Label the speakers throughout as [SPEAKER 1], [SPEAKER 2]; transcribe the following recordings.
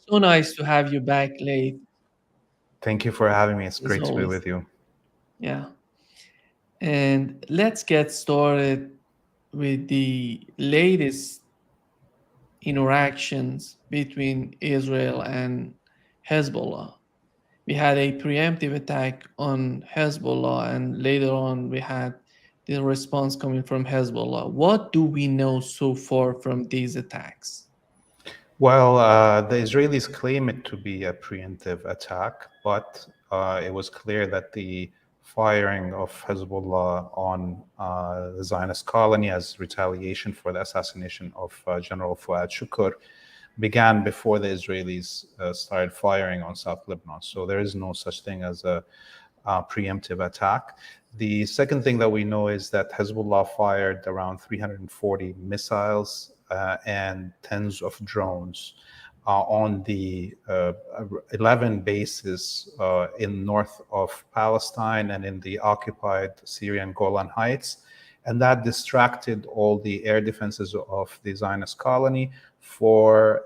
[SPEAKER 1] So nice to have you back, Laith,
[SPEAKER 2] Thank you for having me. It's
[SPEAKER 1] as
[SPEAKER 2] great to be
[SPEAKER 1] always.
[SPEAKER 2] with you.
[SPEAKER 1] Yeah. And let's get started with the latest interactions between Israel and Hezbollah. We had a preemptive attack on Hezbollah, and later on, we had the response coming from Hezbollah. What do we know so far from these attacks?
[SPEAKER 2] Well, the Israelis claim it to be a preemptive attack, but it was clear that the firing of Hezbollah on the Zionist colony as retaliation for the assassination of General Fuad Shukr began before the Israelis started firing on South Lebanon. So there is no such thing as a preemptive attack. The second thing that we know is that Hezbollah fired around 340 missiles and tens of drones on the 11 bases in north of Palestine and in the occupied Syrian Golan Heights. And that distracted all the air defenses of the Zionist colony for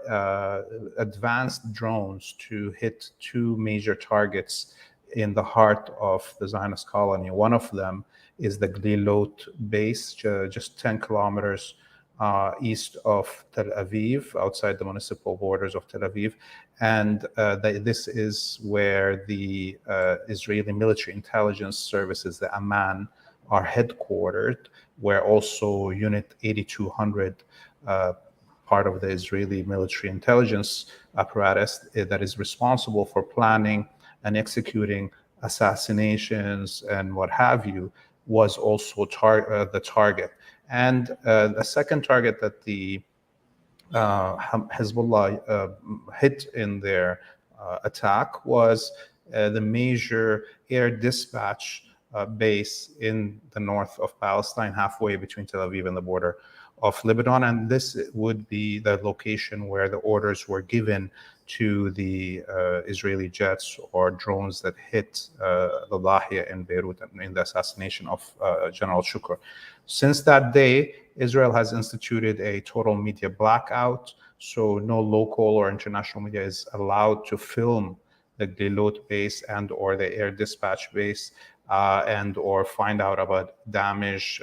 [SPEAKER 2] advanced drones to hit two major targets in the heart of the Zionist colony. One of them is the Glilot base, just 10 kilometers east of Tel Aviv, outside the municipal borders of Tel Aviv. And this is where the Israeli military intelligence services, the Aman, are headquartered, where also Unit 8200, part of the Israeli military intelligence apparatus that is responsible for planning and executing assassinations and what have you, was also the target. And the second target that the Hezbollah hit in their attack was the major air dispatch base in the north of Palestine, halfway between Tel Aviv and the border of Lebanon. And this would be the location where the orders were given to the Israeli jets or drones that hit the Lahia in Beirut in the assassination of General Shukr. Since that day, Israel has instituted a total media blackout, so no local or international media is allowed to film the Glilot base and or the air dispatch base and or find out about damage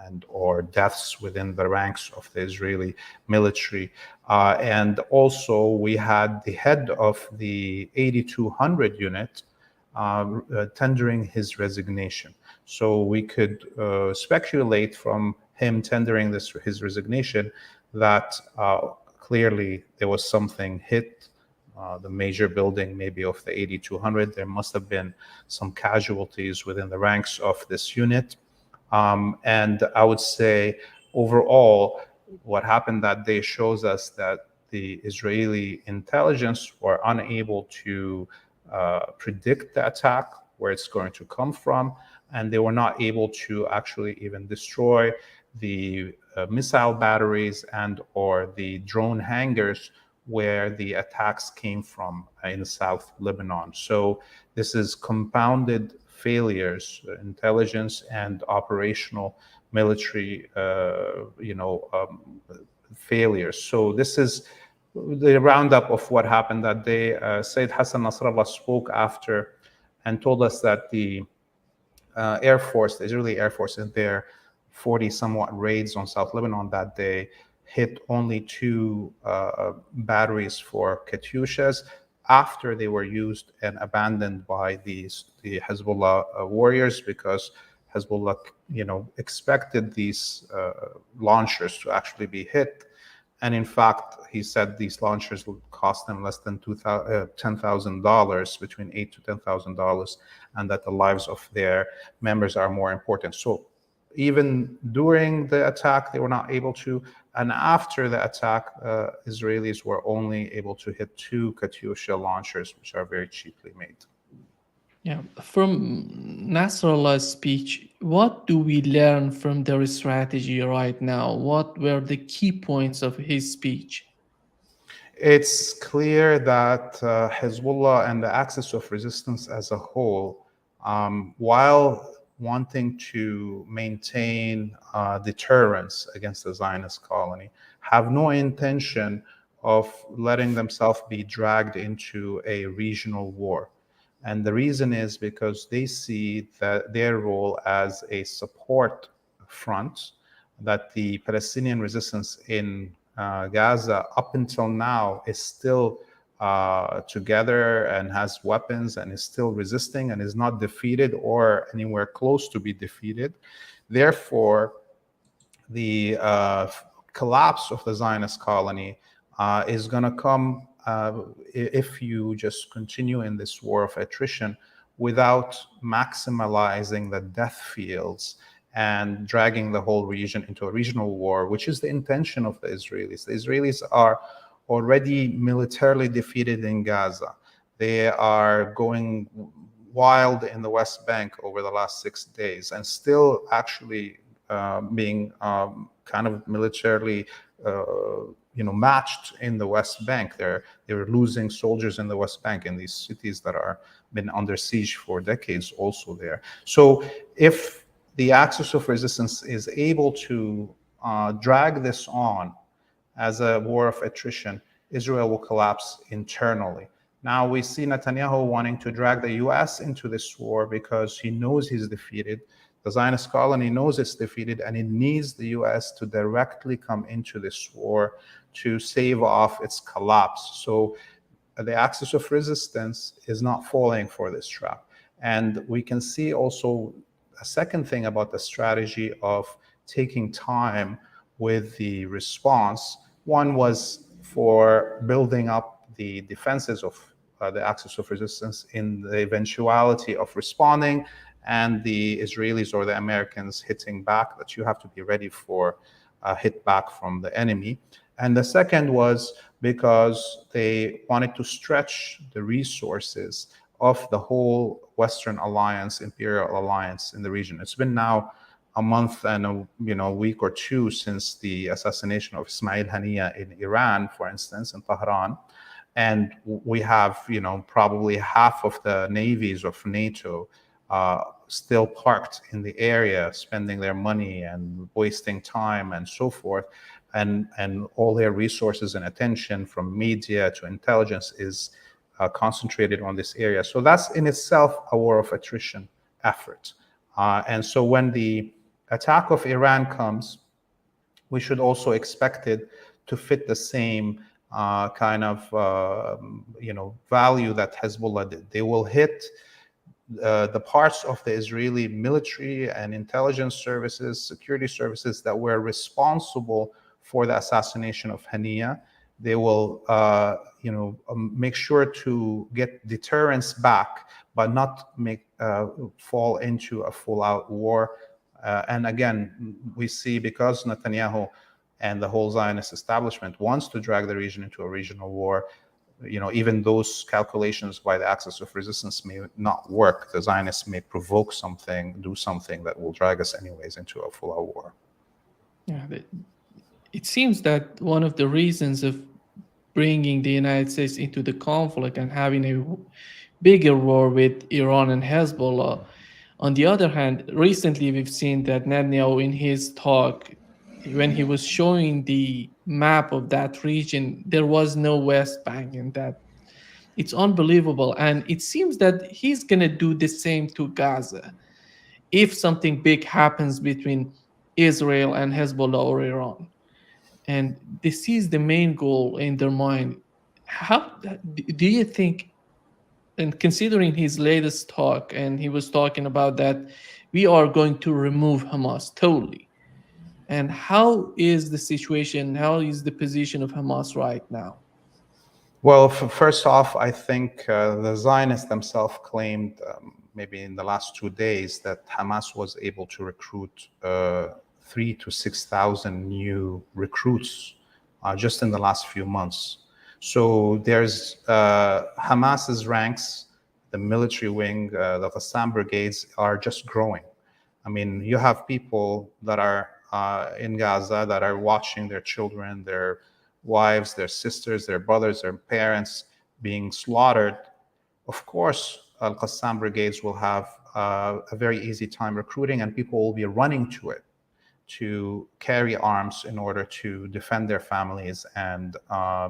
[SPEAKER 2] and or deaths within the ranks of the Israeli military. And also we had the head of the 8200 unit tendering his resignation. So we could speculate from him tendering his resignation that clearly there was something hit the major building, maybe of the 8200. There must have been some casualties within the ranks of this unit. And I would say overall, what happened that day shows us that the Israeli intelligence were unable to predict the attack, where it's going to come from, and they were not able to actually even destroy the missile batteries and or the drone hangars where the attacks came from in South Lebanon. So this is compounded failures, intelligence and operational military, failures. So this is the roundup of what happened that day. Sayyid Hassan Nasrallah spoke after and told us that the Air Force, the Israeli Air Force, in their 40 somewhat raids on South Lebanon that day, hit only two batteries for Katyushas after they were used and abandoned by the Hezbollah warriors, because Hezbollah, expected these launchers to actually be hit. And in fact, he said these launchers would cost them less than $10,000, between $8,000 to $10,000, and that the lives of their members are more important. So even during the attack, they were not able to. And after the attack, Israelis were only able to hit two Katyusha launchers, which are very cheaply made.
[SPEAKER 1] Yeah, from Nasrallah's speech, what do we learn from their strategy right now? What were the key points of his speech?
[SPEAKER 2] It's clear that Hezbollah and the axis of resistance as a whole, while wanting to maintain deterrence against the Zionist colony, have no intention of letting themselves be dragged into a regional war. And the reason is because they see that their role as a support front, that the Palestinian resistance in Gaza up until now is still together and has weapons and is still resisting and is not defeated or anywhere close to be defeated. Therefore, the collapse of the Zionist colony is going to come if you just continue in this war of attrition without maximizing the death fields and dragging the whole region into a regional war, which is the intention of the Israelis. The Israelis are already militarily defeated in Gaza. They are going wild in the West Bank over the last 6 days and still actually being kind of militarily matched in the West Bank. They're losing soldiers in the West Bank in these cities that are been under siege for decades also there. So if the axis of resistance is able to drag this on as a war of attrition, Israel will collapse internally. Now we see Netanyahu wanting to drag the US into this war because he knows he's defeated. The Zionist colony knows it's defeated, and it needs the US to directly come into this war to save off its collapse. So the axis of resistance is not falling for this trap. And we can see also a second thing about the strategy of taking time with the response. One was for building up the defenses of the axis of resistance in the eventuality of responding and the Israelis or the Americans hitting back, that you have to be ready for a hit back from the enemy. And the second was because they wanted to stretch the resources of the whole Western alliance, imperial alliance in the region. It's been now a month and a week or two since the assassination of Ismail Haniyeh in Iran, for instance, in Tehran. And we have, probably half of the navies of NATO still parked in the area, spending their money and wasting time and so forth. And all their resources and attention from media to intelligence is concentrated on this area. So that's in itself a war of attrition effort. And so when the attack of Iran comes, we should also expect it to fit the same kind of value that Hezbollah did. They will hit the parts of the Israeli military and intelligence services, security services that were responsible for the assassination of Haniyeh. They will, make sure to get deterrence back, but not fall into a full-out war. And again, we see because Netanyahu and the whole Zionist establishment wants to drag the region into a regional war, even those calculations by the axis of resistance may not work. The Zionists may provoke something, do something that will drag us anyways into a full-out war.
[SPEAKER 1] Yeah, it seems that one of the reasons of bringing the United States into the conflict and having a bigger war with Iran and Hezbollah. On the other hand, recently we've seen that Netanyahu in his talk, when he was showing the map of that region, there was no West Bank in that. It's unbelievable. And it seems that he's going to do the same to Gaza if something big happens between Israel and Hezbollah or Iran. And this is the main goal in their mind. How do you think, and considering his latest talk, and he was talking about that we are going to remove Hamas totally, and how is the situation, how is the position of Hamas right now?
[SPEAKER 2] Well, first off, I think the Zionists themselves claimed maybe in the last 2 days that Hamas was able to recruit 3,000 to 6,000 new recruits just in the last few months. So there's Hamas's ranks, the military wing, the Qassam brigades are just growing. I mean, you have people that are in Gaza that are watching their children, their wives, their sisters, their brothers, their parents being slaughtered. Of course, Al-Qassam brigades will have a very easy time recruiting, and people will be running to it. to carry arms in order to defend their families and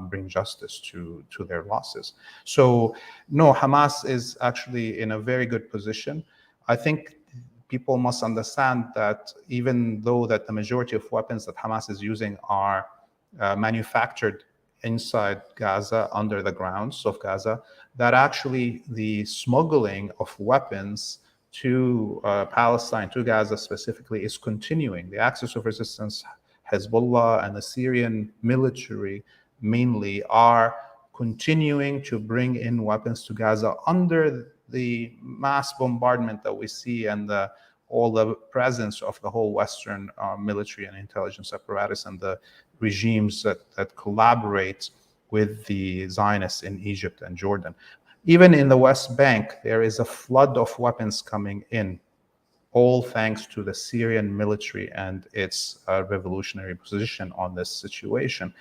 [SPEAKER 2] bring justice to their losses. So, no, Hamas is actually in a very good position. I think people must understand that even though that the majority of weapons that Hamas is using are manufactured inside Gaza, under the grounds of Gaza, that actually the smuggling of weapons to Palestine, to Gaza specifically, is continuing. The Axis of Resistance, Hezbollah, and the Syrian military mainly are continuing to bring in weapons to Gaza under the mass bombardment that we see and all the presence of the whole Western military and intelligence apparatus and the regimes that collaborate with the Zionists in Egypt and Jordan. Even in the West Bank, there is a flood of weapons coming in, all thanks to the Syrian military and its revolutionary position on this situation.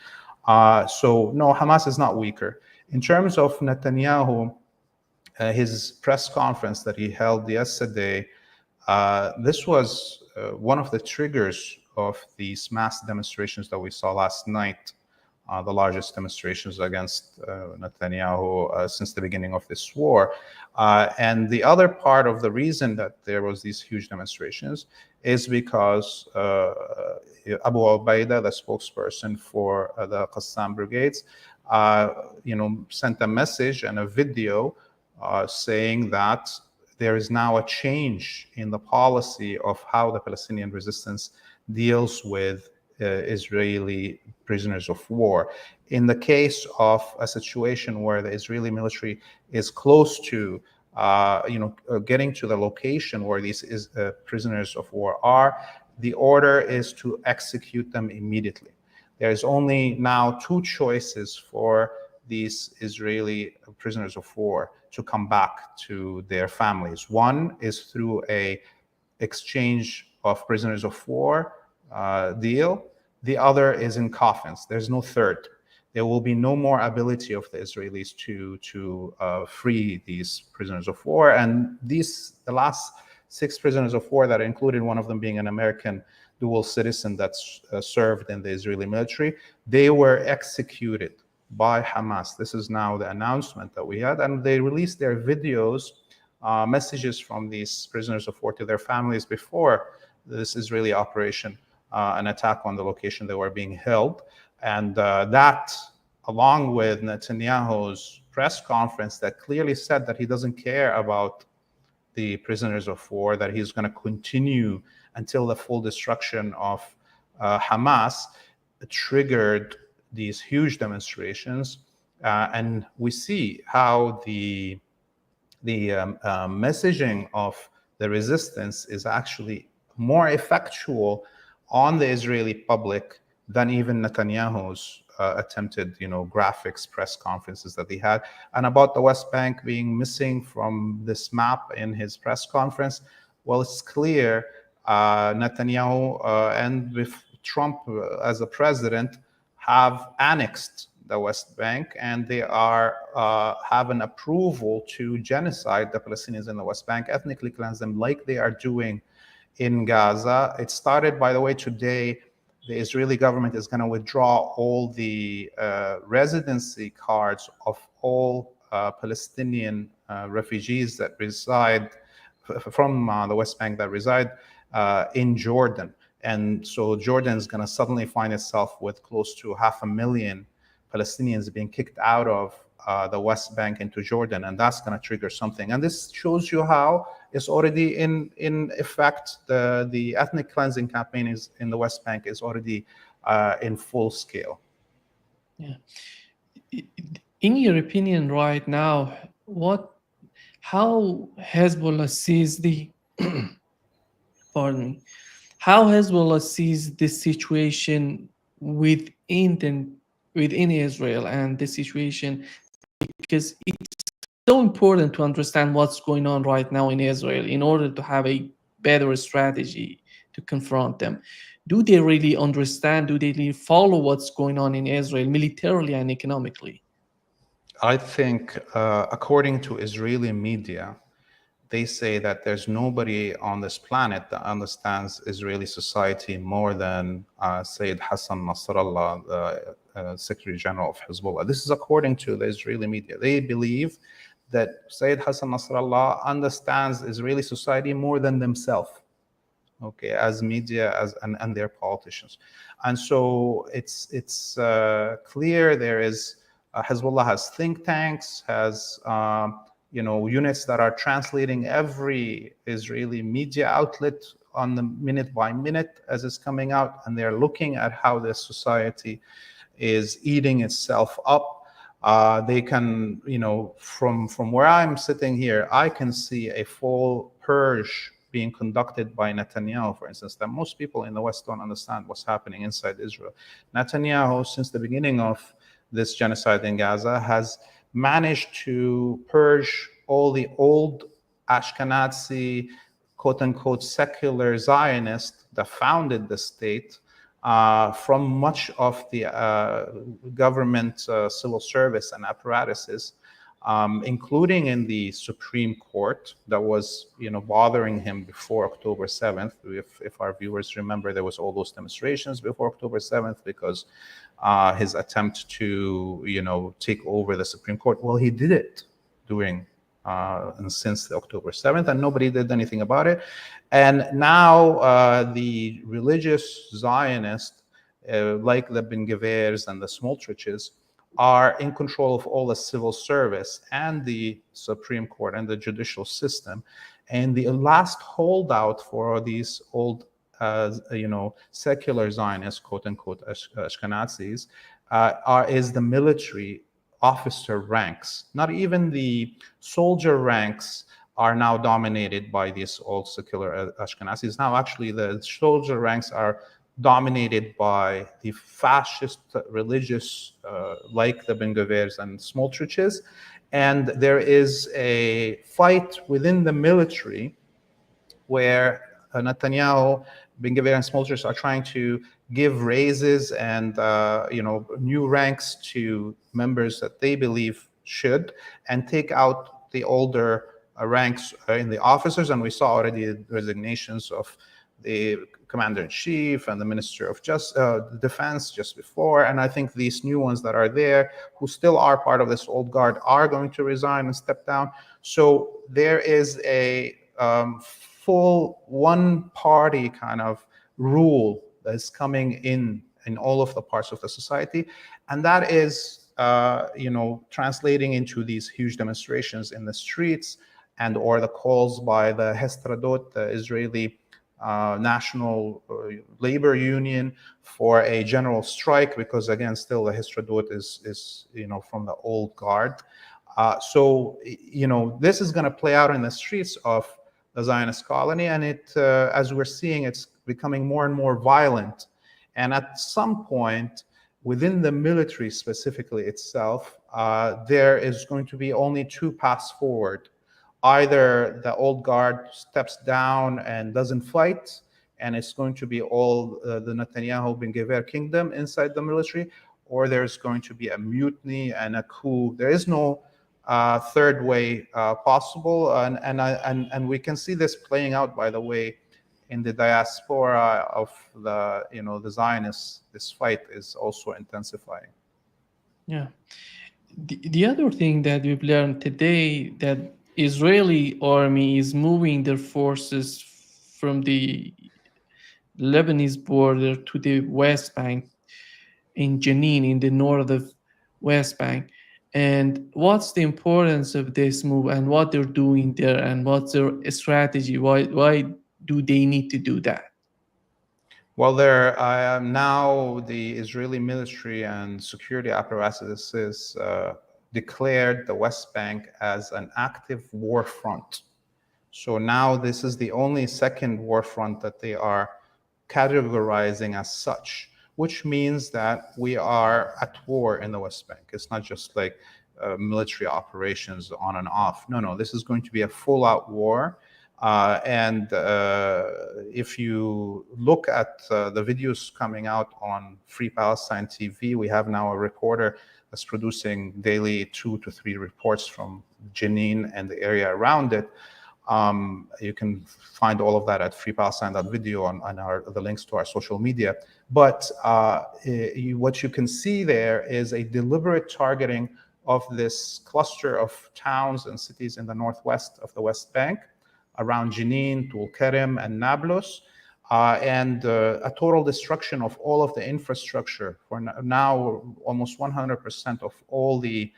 [SPEAKER 2] So, no, Hamas is not weaker. In terms of Netanyahu, his press conference that he held yesterday, this was one of the triggers of these mass demonstrations that we saw last night, the largest demonstrations against Netanyahu since the beginning of this war. And the other part of the reason that there was these huge demonstrations is because Abu Ubaidah, the spokesperson for the Qassam brigades, sent a message and a video saying that there is now a change in the policy of how the Palestinian resistance deals with Israeli prisoners of war. In the case of a situation where the Israeli military is close to getting to the location where these prisoners of war are, the order is to execute them immediately. There is only now two choices for these Israeli prisoners of war to come back to their families. One is through a exchange of prisoners of war deal. The other is in coffins. There's no third. There will be no more ability of the Israelis to free these prisoners of war. And the last 6 prisoners of war that included one of them being an American dual citizen that's served in the Israeli military, they were executed by Hamas. This is now the announcement that we had, and they released their videos, messages from these prisoners of war to their families before this Israeli operation, an attack on the location they were being held. And that, along with Netanyahu's press conference that clearly said that he doesn't care about the prisoners of war, that he's going to continue until the full destruction of Hamas, triggered these huge demonstrations. And we see how the messaging of the resistance is actually more effectual on the Israeli public than even Netanyahu's attempted, graphics press conferences that he had. And about the West Bank being missing from this map in his press conference, well, it's clear Netanyahu and with Trump as a president have annexed the West Bank, and they are have an approval to genocide the Palestinians in the West Bank, ethnically cleanse them like they are doing in Gaza. It started, by the way, today. The Israeli government is going to withdraw all the residency cards of all Palestinian refugees that reside from the West Bank that reside in Jordan. And so Jordan is going to suddenly find itself with close to 500,000 Palestinians being kicked out of the West Bank into Jordan, and that's going to trigger something. And this shows you how it's already in effect. The ethnic cleansing campaign is in the West Bank is already in full scale.
[SPEAKER 1] Yeah. In your opinion, right now, how Hezbollah sees the pardon me, how Hezbollah sees the situation within Israel and the situation, because it's so important to understand what's going on right now in Israel in order to have a better strategy to confront them. Do they really understand? Do they really follow what's going on in Israel militarily and economically?
[SPEAKER 2] I think, according to Israeli media, they say that there's nobody on this planet that understands Israeli society more than Sayyid Hassan Nasrallah, the Secretary General of Hezbollah. This is according to the Israeli media. They believe that Sayyid Hassan Nasrallah understands Israeli society more than themselves, okay, as media and their politicians. And so it's clear there is Hezbollah has think tanks, has units that are translating every Israeli media outlet on the minute by minute as it's coming out, and they're looking at how this society is eating itself up. They can, from where I'm sitting here, I can see a full purge being conducted by Netanyahu, for instance, that most people in the West don't understand what's happening inside Israel. Netanyahu, since the beginning of this genocide in Gaza, has managed to purge all the old Ashkenazi, quote-unquote, secular Zionists that founded the state from much of the government civil service and apparatuses, including in the Supreme Court that was, bothering him before October 7th. If our viewers remember, there was all those demonstrations before October 7th because his attempt to, take over the Supreme Court. Well, he did it during and since the October 7th, and nobody did anything about it. And now the religious Zionists, like the Ben Gvirs and the Smotriches, are in control of all the civil service and the Supreme Court and the judicial system. And the last holdout for these old, secular Zionists, quote unquote, Ashkenazis, is the military officer ranks. Not even the soldier ranks are now dominated by these old secular Ashkenazis. Now, actually, the soldier ranks are dominated by the fascist religious, like the Ben Gvirs and Smotriches. And there is a fight within the military where Netanyahu, Ben Gvir, and Smotrich are trying to give raises and new ranks to members that they believe should, and take out the older ranks in the officers. And we saw already the resignations of the commander-in-chief and the minister of defense just before. And I think these new ones that are there, who still are part of this old guard, are going to resign and step down. So there is a full one-party kind of rule that's coming in all of the parts of the society, and that is, translating into these huge demonstrations in the streets, and or the calls by the Hestradot, the Israeli National Labor Union, for a general strike, because again, still the Hestradot is from the old guard. So this is going to play out in the streets of the Zionist colony, and as we're seeing, it's becoming more and more violent. And at some point, within the military specifically itself, there is going to be only two paths forward. Either the old guard steps down and doesn't fight, and it's going to be all the Netanyahu Ben Gvir kingdom inside the military, or there's going to be a mutiny and a coup. There is no third way possible, and we can see this playing out, by the way, in the diaspora of the Zionists. This fight is also intensifying.
[SPEAKER 1] Yeah. The other thing that we've learned today, that Israeli army is moving their forces from the Lebanese border to the West Bank, in Jenin, in the north of West Bank. And what's the importance of this move, and what they're doing there, and what's their strategy? Why do they need to do that?
[SPEAKER 2] Well, there now the Israeli military and security apparatuses declared the West Bank as an active war front. So now this is the only second war front that they are categorizing as such, which means that we are at war in the West Bank. It's not just like military operations on and off. No, this is going to be a full-out war. And if you look at the videos coming out on Free Palestine TV, we have now a reporter that's producing daily 2 to 3 reports from Jenin and the area around it. You can find all of that at freepalestine.video on the links to our social media. But what you can see there is a deliberate targeting of this cluster of towns and cities in the northwest of the West Bank, around Jenin, Tul Karim, and Nablus, and a total destruction of all of the infrastructure. For now, almost 100% of all the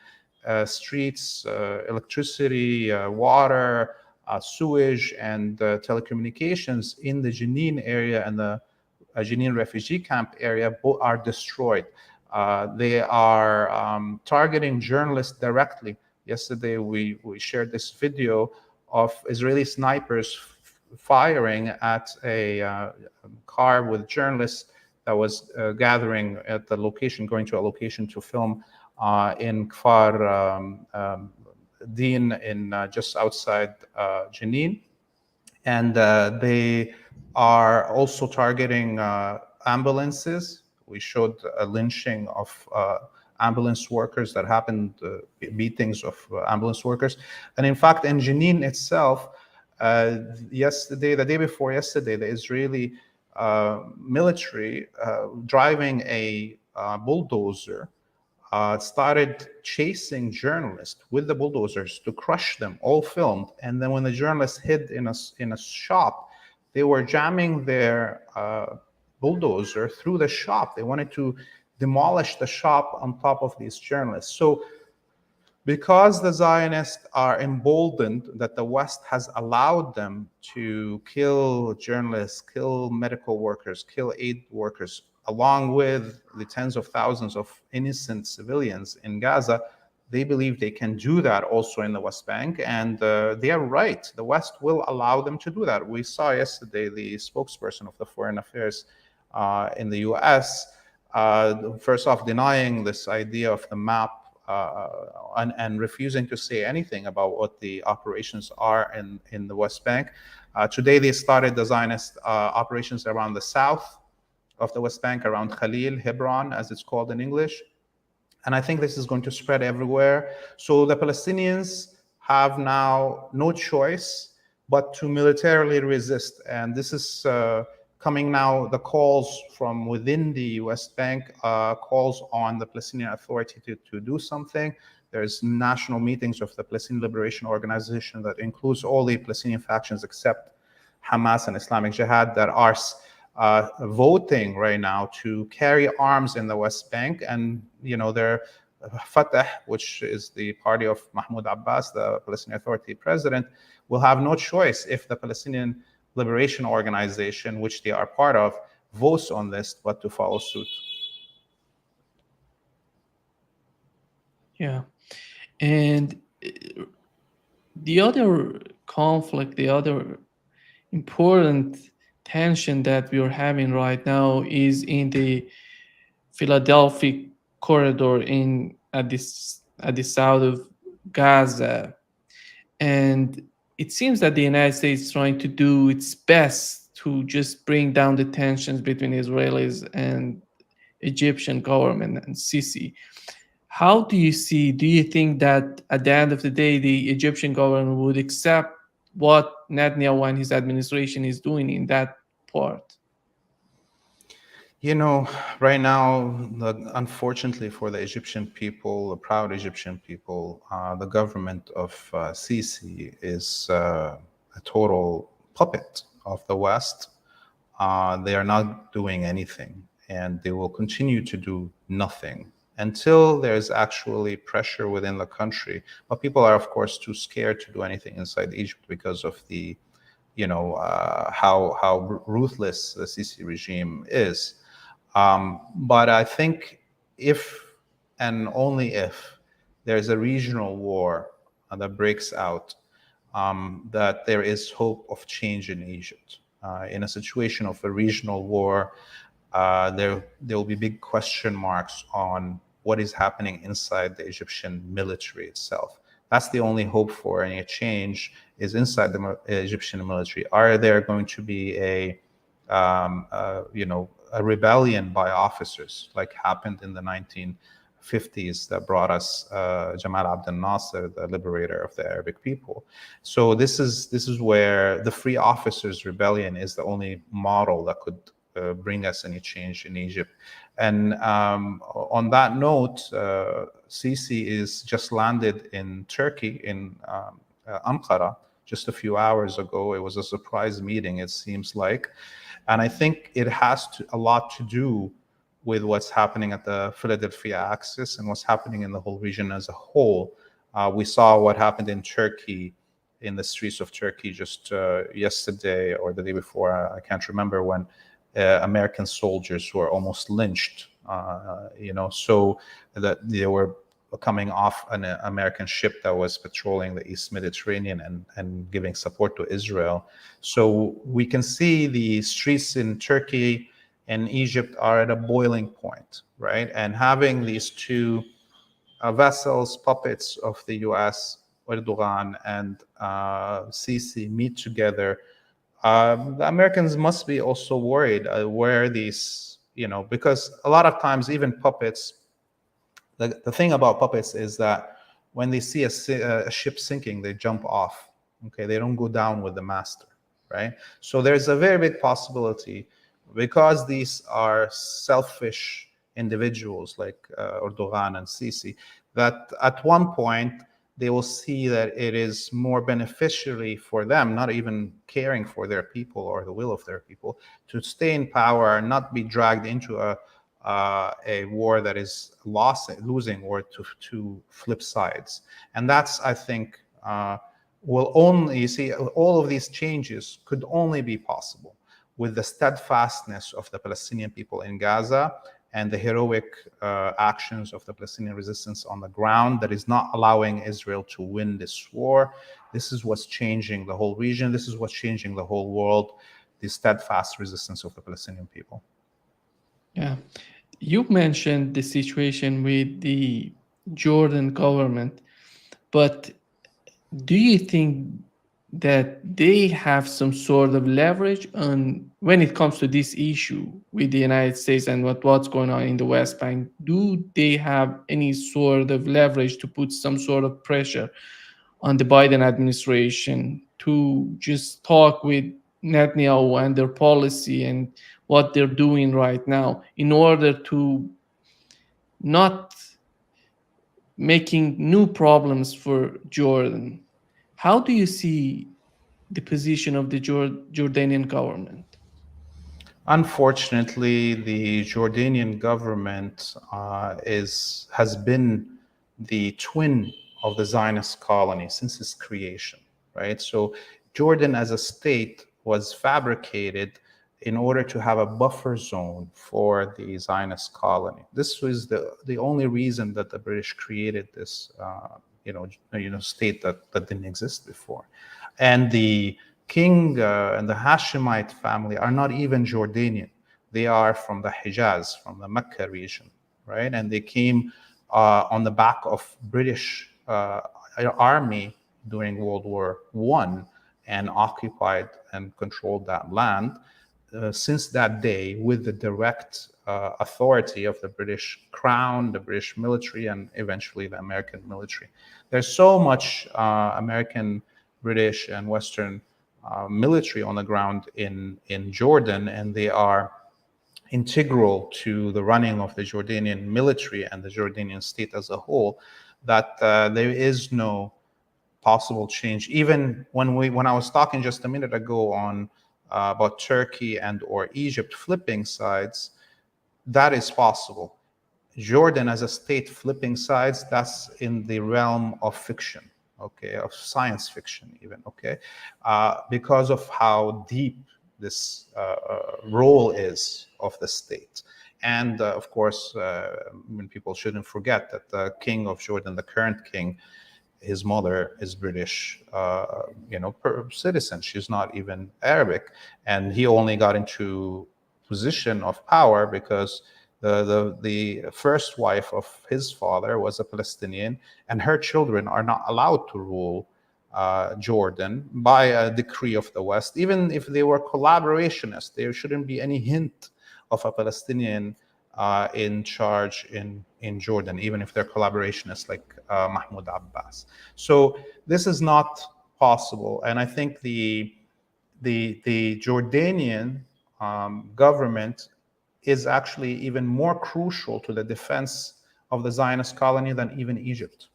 [SPEAKER 2] streets, electricity, water, sewage, and telecommunications in the Jenin area and the Jenin refugee camp area are destroyed. They are targeting journalists directly. Yesterday, we shared this video of Israeli snipers firing at a car with journalists that was gathering at the location, going to a location to film in Kfar Din, in just outside Jenin. And they are also targeting ambulances. We showed a lynching of ambulance workers that happened, beatings of ambulance workers. And in fact, in Jenin itself, yesterday, the day before yesterday, the Israeli military driving a bulldozer started chasing journalists with the bulldozers to crush them, all filmed. And then when the journalists hid in a shop, they were jamming their bulldozer through the shop. They wanted to demolish the shop on top of these journalists. So because the Zionists are emboldened that the West has allowed them to kill journalists, kill medical workers, kill aid workers, along with the tens of thousands of innocent civilians in Gaza, they believe they can do that also in the West Bank. And they are right. The West will allow them to do that. We saw yesterday the spokesperson of the Foreign Affairs in the US, first off, denying this idea of the map and refusing to say anything about what the operations are in the West Bank. Today, they started the Zionist operations around the south of the West Bank, around Khalil, Hebron, as it's called in English. And I think this is going to spread everywhere. So the Palestinians have now no choice but to militarily resist. And this is coming now, the calls from within the West Bank, calls on the Palestinian Authority to do something. There's national meetings of the Palestinian Liberation Organization that includes all the Palestinian factions except Hamas and Islamic Jihad that are voting right now to carry arms in the West Bank. And, you know, they're Fatah, which is the party of Mahmoud Abbas, the Palestinian Authority president, will have no choice if the Palestinian Liberation Organization, which they are part of, votes on this, but to follow suit.
[SPEAKER 1] Yeah. And the other conflict, the other important tension that we are having right now is in the Philadelphia corridor at the south of Gaza. And it seems that the United States is trying to do its best to just bring down the tensions between Israelis and Egyptian government and Sisi. How do you think that at the end of the day, the Egyptian government would accept what Netanyahu and his administration is doing in that part?
[SPEAKER 2] You know, right now, unfortunately for the Egyptian people, the proud Egyptian people, the government of Sisi is a total puppet of the West. They are not doing anything, and they will continue to do nothing until there's actually pressure within the country. But people are, of course, too scared to do anything inside Egypt because of the, you know, how ruthless the Sisi regime is. But I think if and only if there's a regional war that breaks out, that there is hope of change in Egypt. In a situation of a regional war, there will be big question marks on what is happening inside the Egyptian military itself. That's the only hope for any change is inside the Egyptian military. Are there going to be a rebellion by officers like happened in the 50s that brought us Jamal Abdel Nasser, the liberator of the Arabic people. So this is where the Free Officers Rebellion is the only model that could bring us any change in Egypt. And on that note, Sisi is just landed in Turkey, in Ankara, just a few hours ago. It was a surprise meeting, it seems like. And I think it has a lot to do with what's happening at the Philadelphia axis and what's happening in the whole region as a whole. We saw what happened in Turkey, in the streets of Turkey just yesterday or the day before, I can't remember, when American soldiers were almost lynched, so that they were coming off an American ship that was patrolling the East Mediterranean and giving support to Israel. So we can see the streets in Turkey and Egypt are at a boiling point, right? And having these two vessels, puppets of the US, Erdogan and Sisi, meet together, the Americans must be also worried where these, because a lot of times even puppets, the thing about puppets is that when they see a ship sinking, they jump off. Okay, they don't go down with the master, right? So there's a very big possibility, because these are selfish individuals like Erdogan and Sisi, that at one point they will see that it is more beneficiary for them, not even caring for their people or the will of their people, to stay in power and not be dragged into a war that is losing, or to flip sides. And that's, I think, will only, you see, all of these changes could only be possible with the steadfastness of the Palestinian people in Gaza and the heroic actions of the Palestinian resistance on the ground that is not allowing Israel to win this war. This is what's changing the whole region. This is what's changing the whole world, the steadfast resistance of the Palestinian people.
[SPEAKER 1] Yeah. You mentioned the situation with the Jordan government, but do you think that they have some sort of leverage on when it comes to this issue with the United States and what's going on in the West Bank? Do they have any sort of leverage to put some sort of pressure on the Biden administration to just talk with Netanyahu and their policy and what they're doing right now in order to not making new problems for Jordan? How do you see the position of the Jordanian government?
[SPEAKER 2] Unfortunately, the Jordanian government has been the twin of the Zionist colony since its creation, right? So Jordan as a state was fabricated in order to have a buffer zone for the Zionist colony. This was the only reason that the British created this, state that didn't exist before. And the king and the Hashemite family are not even Jordanian. They are from the Hijaz, from the Mecca region, right? And they came on the back of British army during World War I and occupied and controlled that land. Since that day, with the direct authority of the British Crown, the British military, and eventually the American military. There's so much American, British, and Western military on the ground in Jordan, and they are integral to the running of the Jordanian military and the Jordanian state as a whole, that there is no possible change. Even when I was talking just a minute ago on about Turkey and or Egypt flipping sides, that is possible. Jordan as a state flipping sides, that's in the realm of fiction, okay, of science fiction even, okay, because of how deep this role is of the state. And of course, people shouldn't forget that the king of Jordan, the current king, his mother is British, citizen. She's not even Arabic, and he only got into position of power because the first wife of his father was a Palestinian, and her children are not allowed to rule Jordan by a decree of the West. Even if they were collaborationists, there shouldn't be any hint of a Palestinian in charge in Jordan, even if they're collaborationists like Mahmoud Abbas. So this is not possible, and I think the Jordanian government is actually even more crucial to the defense of the Zionist colony than even Egypt.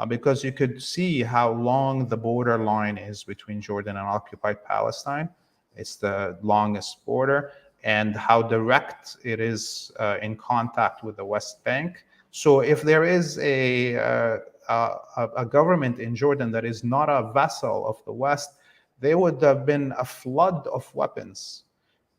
[SPEAKER 2] Because you could see how long the border line is between Jordan and occupied Palestine. It's the longest border, and how direct it is in contact with the West Bank. So if there is a government in Jordan that is not a vassal of the West, there would have been a flood of weapons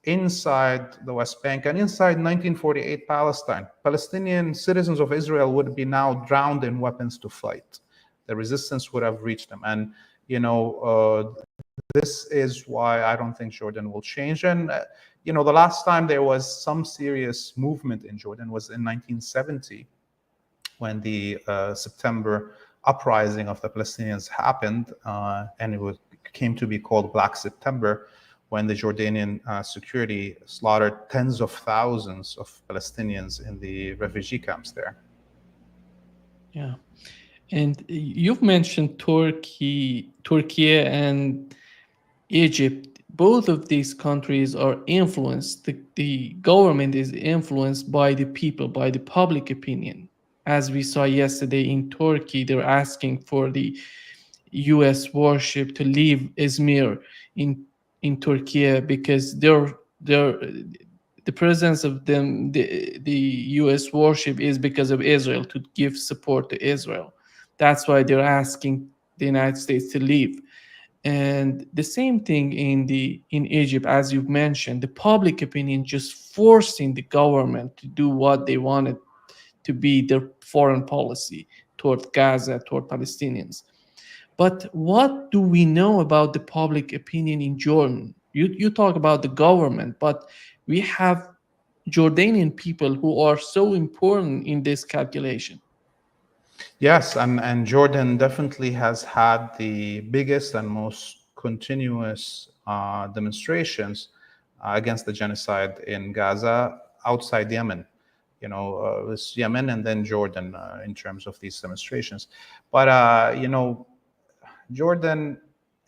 [SPEAKER 2] inside the West Bank and inside 1948 Palestine. Palestinian citizens of Israel would be now drowned in weapons to fight. The resistance would have reached them. And, this is why I don't think Jordan will change. And, the last time there was some serious movement in Jordan was in 1970, when the September uprising of the Palestinians happened, and came to be called Black September, when the Jordanian security slaughtered tens of thousands of Palestinians in the refugee camps there.
[SPEAKER 1] Yeah. And you've mentioned Turkey and Egypt. Both of these countries are influenced. The government is influenced by the people, by the public opinion. As we saw yesterday in Turkey, they're asking for the U.S. warship to leave Izmir in Turkey, because the presence of them, the U.S. warship, is because of Israel, to give support to Israel. That's why they're asking the United States to leave. And the same thing in Egypt, as you've mentioned, the public opinion just forcing the government to do what they wanted to be their foreign policy toward Gaza, toward Palestinians. But what do we know about the public opinion in Jordan? You talk about the government, but we have Jordanian people who are so important in this calculation.
[SPEAKER 2] Yes, and Jordan definitely has had the biggest and most continuous demonstrations against the genocide in Gaza outside Yemen. It's Yemen and then Jordan in terms of these demonstrations. But, Jordan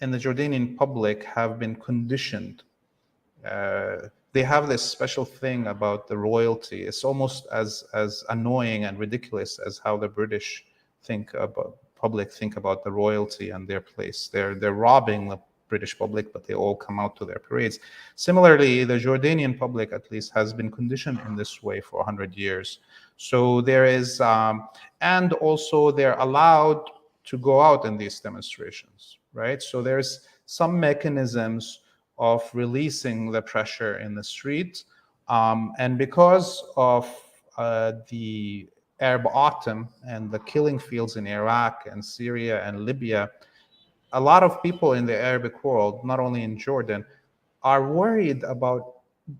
[SPEAKER 2] and the Jordanian public have been conditioned. They have this special thing about the royalty. It's almost as annoying and ridiculous as how the British public think about the royalty and their place. They're robbing the British public, but they all come out to their parades. Similarly, the Jordanian public, at least, has been conditioned in this way for 100 years. So there is, and also they're allowed to go out in these demonstrations, right? So there's some mechanisms of releasing the pressure in the street. And because of the Arab Autumn and the killing fields in Iraq and Syria and Libya, a lot of people in the Arabic world, not only in Jordan, are worried about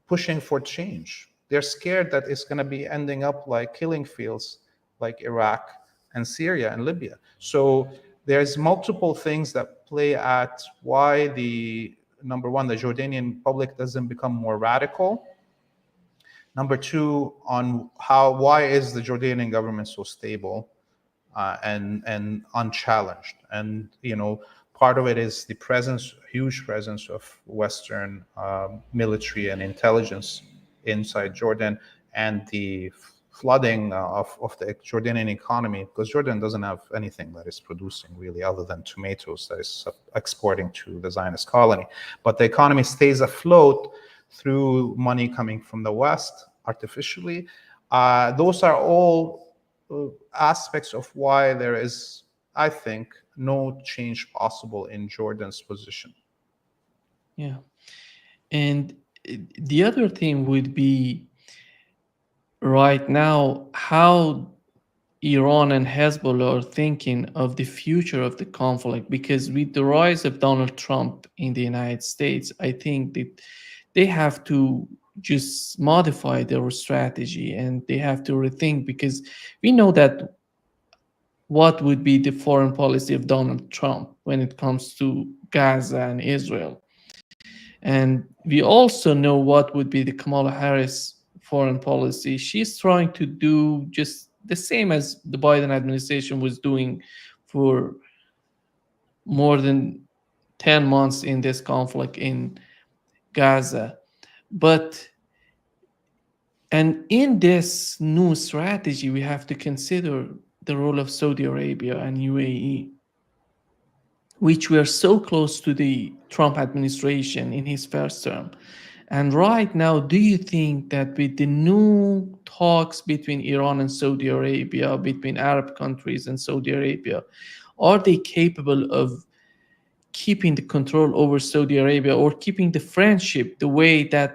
[SPEAKER 2] pushing for change. They're scared that it's going to be ending up like killing fields like Iraq and Syria and Libya. So there's multiple things that play at why number one, the Jordanian public doesn't become more radical. Number two, on why is the Jordanian government so stable and unchallenged? And part of it is the huge presence of Western military and intelligence inside Jordan, and the flooding of the Jordanian economy, because Jordan doesn't have anything that is producing really other than tomatoes that is exporting to the Zionist colony. But the economy stays afloat through money coming from the West artificially. Those are all aspects of why there is, I think, no change possible in Jordan's position.
[SPEAKER 1] Yeah. And the other thing would be, right now, how Iran and Hezbollah are thinking of the future of the conflict, because with the rise of Donald Trump in the United States, I think that they have to just modify their strategy, and they have to rethink, because we know that what would be the foreign policy of Donald Trump when it comes to Gaza and Israel. And we also know what would be the Kamala Harris foreign policy. She's trying to do just the same as the Biden administration was doing for more than 10 months in this conflict in Gaza. But and in this new strategy, we have to consider the role of Saudi Arabia and UAE, which were so close to the Trump administration in his first term. And right now, do you think that with the new talks between Iran and Saudi Arabia, between Arab countries and Saudi Arabia, are they capable of keeping the control over Saudi Arabia or keeping the friendship the way that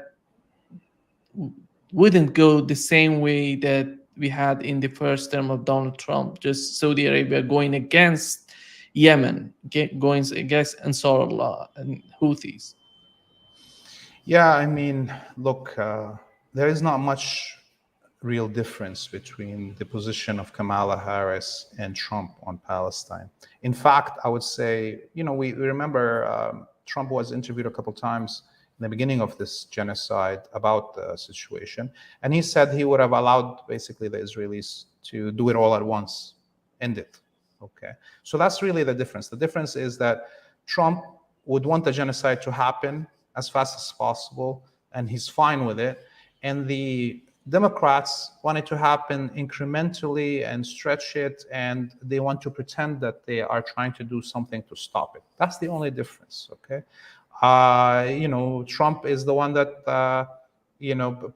[SPEAKER 1] wouldn't go the same way that we had in the first term of Donald Trump, just Saudi Arabia going against Yemen, going against Ansarullah and Houthis?
[SPEAKER 2] Yeah, I mean, look, there is not much real difference between the position of Kamala Harris and Trump on Palestine. In fact, I would say, we remember Trump was interviewed a couple times in the beginning of this genocide about the situation, and he said he would have allowed basically the Israelis to do it all at once, end it. Okay, so that's really the difference. The difference is that Trump would want the genocide to happen as fast as possible, and he's fine with it. And the Democrats want it to happen incrementally and stretch it, and they want to pretend that they are trying to do something to stop it. That's the only difference, okay? Trump is the one that,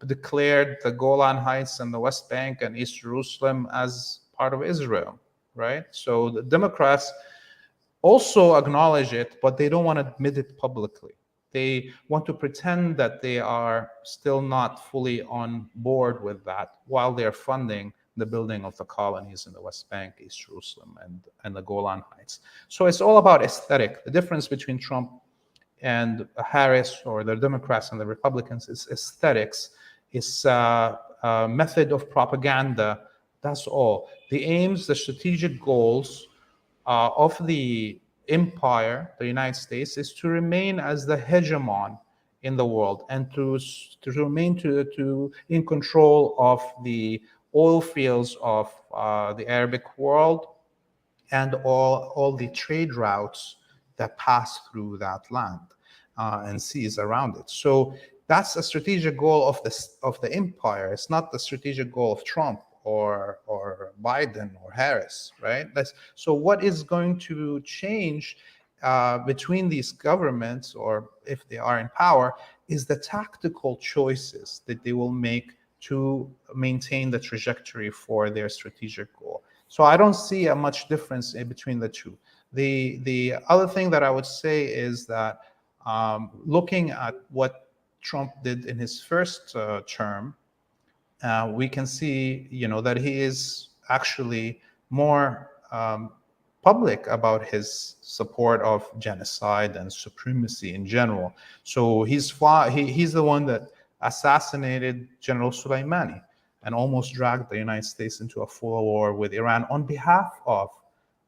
[SPEAKER 2] declared the Golan Heights and the West Bank and East Jerusalem as part of Israel, right? So the Democrats also acknowledge it, but they don't want to admit it publicly. They want to pretend that they are still not fully on board with that while they're funding the building of the colonies in the West Bank, East Jerusalem, and the Golan Heights. So it's all about aesthetic. The difference between Trump and Harris, or the Democrats and the Republicans, is aesthetics. It's a method of propaganda. That's all. The aims, the strategic goals of the empire, the United States, is to remain as the hegemon in the world and to remain in control of the oil fields of the Arabic world and all the trade routes that pass through that land and seas around it. So that's a strategic goal of the empire. It's not the strategic goal of Trump or Biden or Harris, right? So what is going to change between these governments, or if they are in power, is the tactical choices that they will make to maintain the trajectory for their strategic goal. So I don't see a much difference in between the two. The other thing that I would say is that looking at what Trump did in his first term, we can see, that he is actually more public about his support of genocide and supremacy in general. So he's the one that assassinated General Soleimani and almost dragged the United States into a full war with Iran on behalf of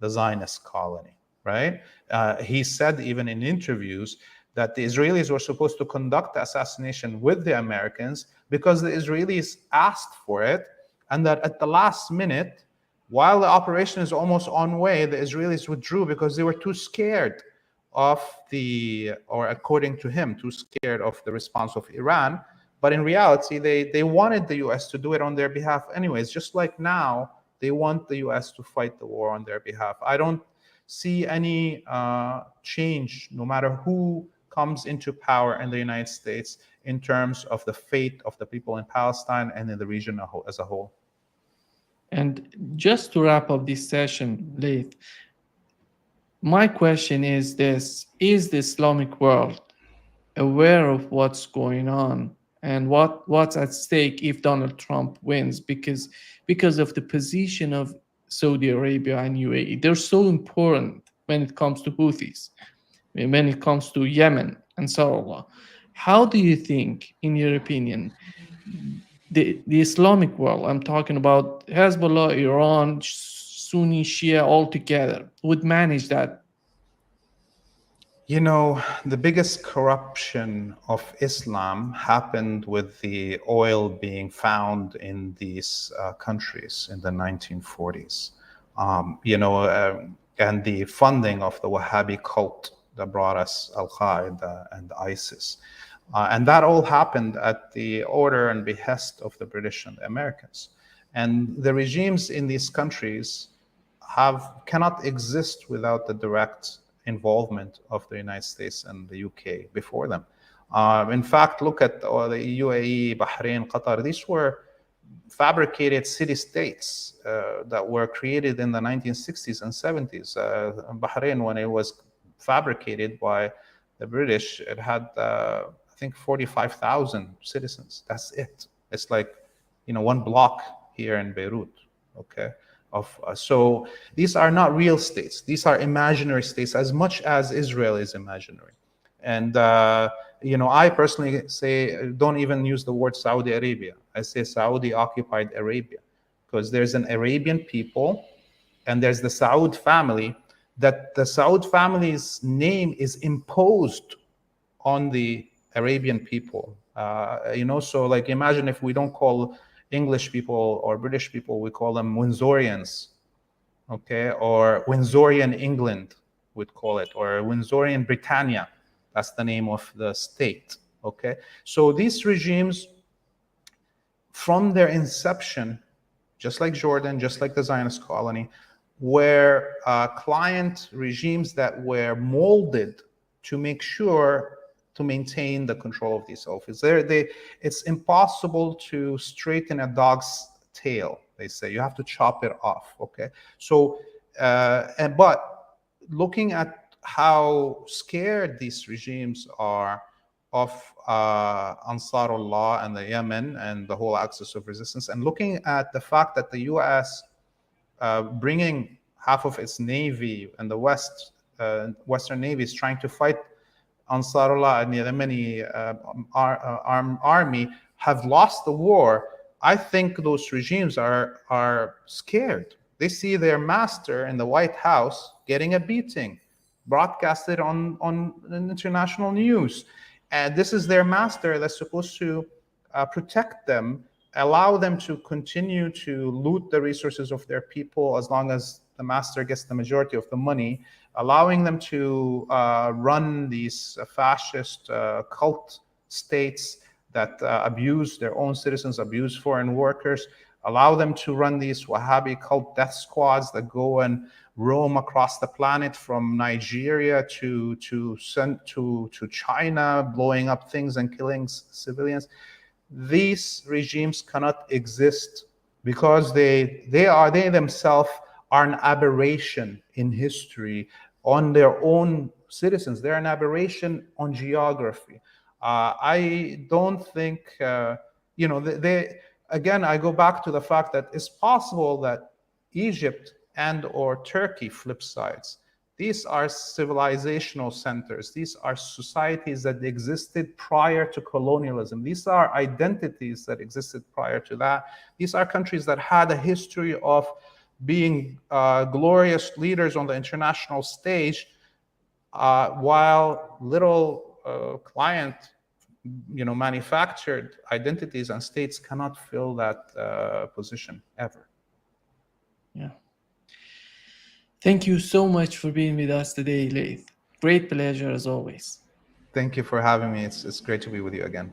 [SPEAKER 2] the Zionist colony, right? He said even in interviews that the Israelis were supposed to conduct the assassination with the Americans because the Israelis asked for it, and that at the last minute, while the operation is almost on way, the Israelis withdrew because they were too scared of or according to him, too scared of the response of Iran. But in reality, they wanted the US to do it on their behalf anyways, just like now, they want the US to fight the war on their behalf. I don't see any change, no matter who comes into power in the United States, in terms of the fate of the people in Palestine and in the region as a whole.
[SPEAKER 1] And just to wrap up this session, Laith, my question is this: is the Islamic world aware of what's going on and what's at stake if Donald Trump wins? Because of the position of Saudi Arabia and UAE, they're so important when it comes to Houthis, when it comes to Yemen and Ansarullah. How do you think, in your opinion, the Islamic world, I'm talking about Hezbollah, Iran, Sunni, Shia all together, would manage that?
[SPEAKER 2] You know, the biggest corruption of Islam happened with the oil being found in these countries in the 1940s. And the funding of the Wahhabi cult that brought us Al Qaeda and ISIS. And that all happened at the order and behest of the British and the Americans. And the regimes in these countries cannot exist without the direct involvement of the United States and the UK before them. In fact, look at the UAE, Bahrain, Qatar. These were fabricated city-states that were created in the 1960s and 70s. Bahrain, when it was fabricated by the British, it had, I think, 45,000 citizens. That's it. It's like, one block here in Beirut. Okay. So these are not real states. These are imaginary states, as much as Israel is imaginary. And I personally say, don't even use the word Saudi Arabia. I say Saudi occupied Arabia, because there's an Arabian people and there's the Saud family, that the Saud family's name is imposed on the Arabian people. So like, imagine if we don't call English people or British people, we call them Windsorians, okay? Or Windsorian England, we'd call it, or Windsorian Britannia. That's the name of the state, okay? So these regimes, from their inception, just like Jordan, just like the Zionist colony, were client regimes that were molded to make sure to maintain the control of these offices. It's impossible to straighten a dog's tail, they say. You have to chop it off, okay? So, but looking at how scared these regimes are of Ansarullah and the Yemen and the whole axis of resistance, and looking at the fact that the U.S. Bringing half of its navy and the Western Navy is trying to fight Ansarullah and the Yemeni army, have lost the war. I think those regimes are scared. They see their master in the White House getting a beating, broadcasted on international news. And this is their master that's supposed to protect them, allow them to continue to loot the resources of their people as long as the master gets the majority of the money, allowing them to run these fascist cult states that abuse their own citizens, abuse foreign workers, allow them to run these Wahhabi cult death squads that go and roam across the planet from Nigeria to China, blowing up things and killing civilians. These regimes cannot exist because they themselves are an aberration in history on their own citizens. They're an aberration on geography. I don't think, again, I go back to the fact that it's possible that Egypt and or Turkey, flip sides, these are civilizational centers. These are societies that existed prior to colonialism. These are identities that existed prior to that. These are countries that had a history of being glorious leaders on the international stage, while little client, manufactured identities and states cannot fill that position ever.
[SPEAKER 1] Yeah. Thank you so much for being with us today, Laith. Great pleasure as always.
[SPEAKER 2] Thank you for having me. It's great to be with you again.